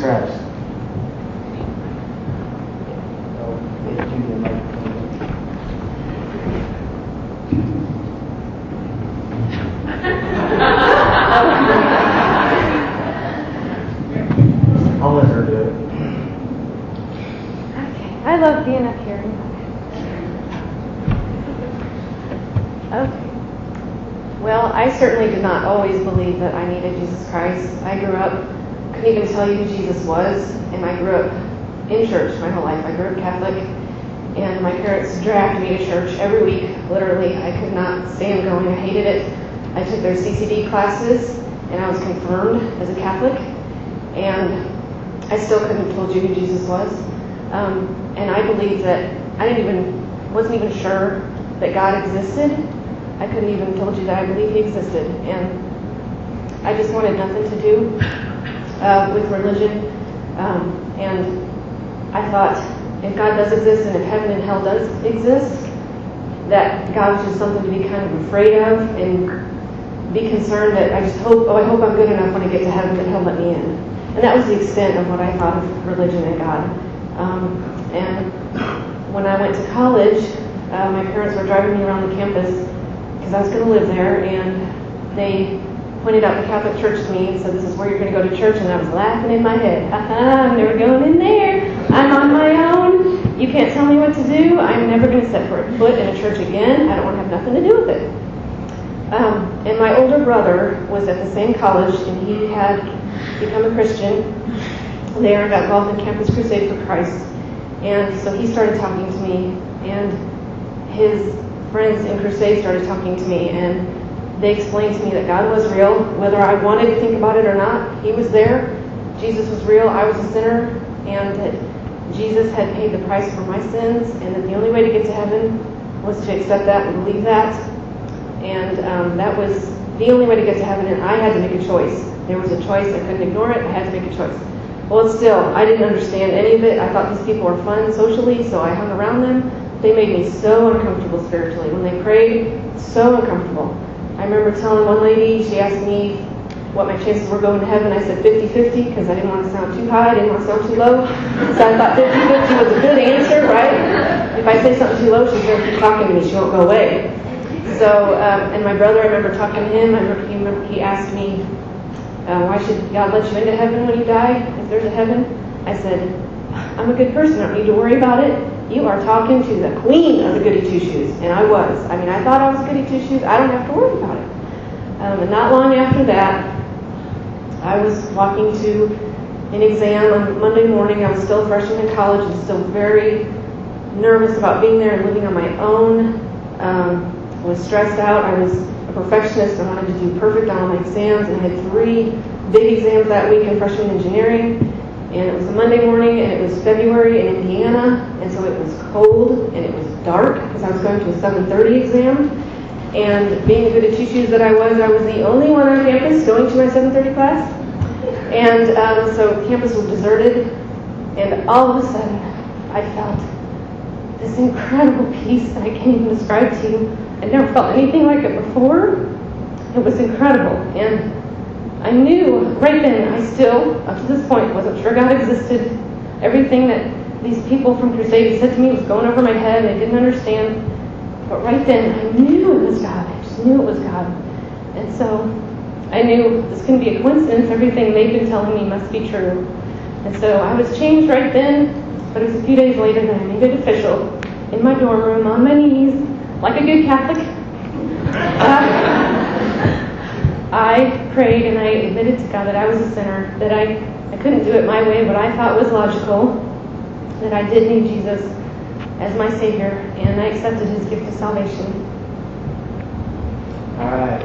Christ? I'll let her do it. Okay. I love being up here. Okay. Well, I certainly did not always believe that I needed Jesus Christ. I grew up, couldn't even tell you who Jesus was, and I grew up in church my whole life. I grew up Catholic, and my parents dragged me to church every week, literally. I could not stand going. I hated it. I took their CCD classes, and I was confirmed as a Catholic, and I still couldn't have told you who Jesus was. And I believed that wasn't even sure that God existed. I couldn't even told you that I believed He existed. And I just wanted nothing to do with religion. And I thought, if God does exist and if heaven and hell does exist, that God was just something to be kind of afraid of and be concerned that I hope I'm good enough when I get to heaven that He'll let me in. And that was the extent of what I thought of religion and God. And when I went to college, my parents were driving me around the campus because I was going to live there, and they pointed out the Catholic Church to me and said, "This is where you're going to go to church." And I was laughing in my head. I'm never going in there. I'm on my own. You can't tell me what to do. I'm never going to set foot in a church again. I don't want to have nothing to do with it. And my older brother was at the same college, and he had become a Christian there and got involved in Campus Crusade for Christ. And so he started talking to me, and his friends in Crusade started talking to me, and they explained to me that God was real, whether I wanted to think about it or not. He was there. Jesus was real. I was a sinner, and that Jesus had paid the price for my sins, and that the only way to get to heaven was to accept that and believe that. And that was the only way to get to heaven, and I had to make a choice. There was a choice. I couldn't ignore it. I had to make a choice. Well, still, I didn't understand any of it. I thought these people were fun socially, so I hung around them. They made me so uncomfortable spiritually. When they prayed, so uncomfortable. I remember telling one lady, she asked me what my chances were going to heaven. I said 50-50 because I didn't want to sound too high, I didn't want to sound too low. So I thought 50-50 was a good answer, right? If I say something too low, she's going to keep talking to me. She won't go away. So, and my brother, I remember talking to him. He asked me, why should God let you into heaven when you die, if there's a heaven? I said, I'm a good person. I don't need to worry about it. You are talking to the queen of the goody two-shoes. And I was. I mean, I thought I was goody two-shoes. I don't have to worry about it. And not long after that, I was walking to an exam on Monday morning. I was still a freshman in college and still very nervous about being there and living on my own. I was stressed out. I was a perfectionist. I wanted to do perfect on all my exams, and I had 3 big exams that week in freshman engineering. And it was a Monday morning, and it was February in Indiana, and so it was cold, and it was dark, because I was going to a 7:30 exam. And being a goody two-shoes that I was the only one on campus going to my 7:30 class. And so campus was deserted, and all of a sudden, I felt this incredible peace that I can't even describe to you. I'd never felt anything like it before. It was incredible, and I knew right then, I still, up to this point, wasn't sure God existed. Everything that these people from Crusade said to me was going over my head. I didn't understand. But right then, I knew it was God. I just knew it was God. And so I knew this couldn't be a coincidence. Everything they've been telling me must be true. And so I was changed right then. But it was a few days later that I made it official in my dorm room on my knees, like a good Catholic. I prayed and I admitted to God that I was a sinner, that I couldn't do it my way, what I thought was logical, that I did need Jesus as my Savior, and I accepted His gift of salvation. All right.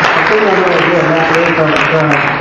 I think I'm going to do a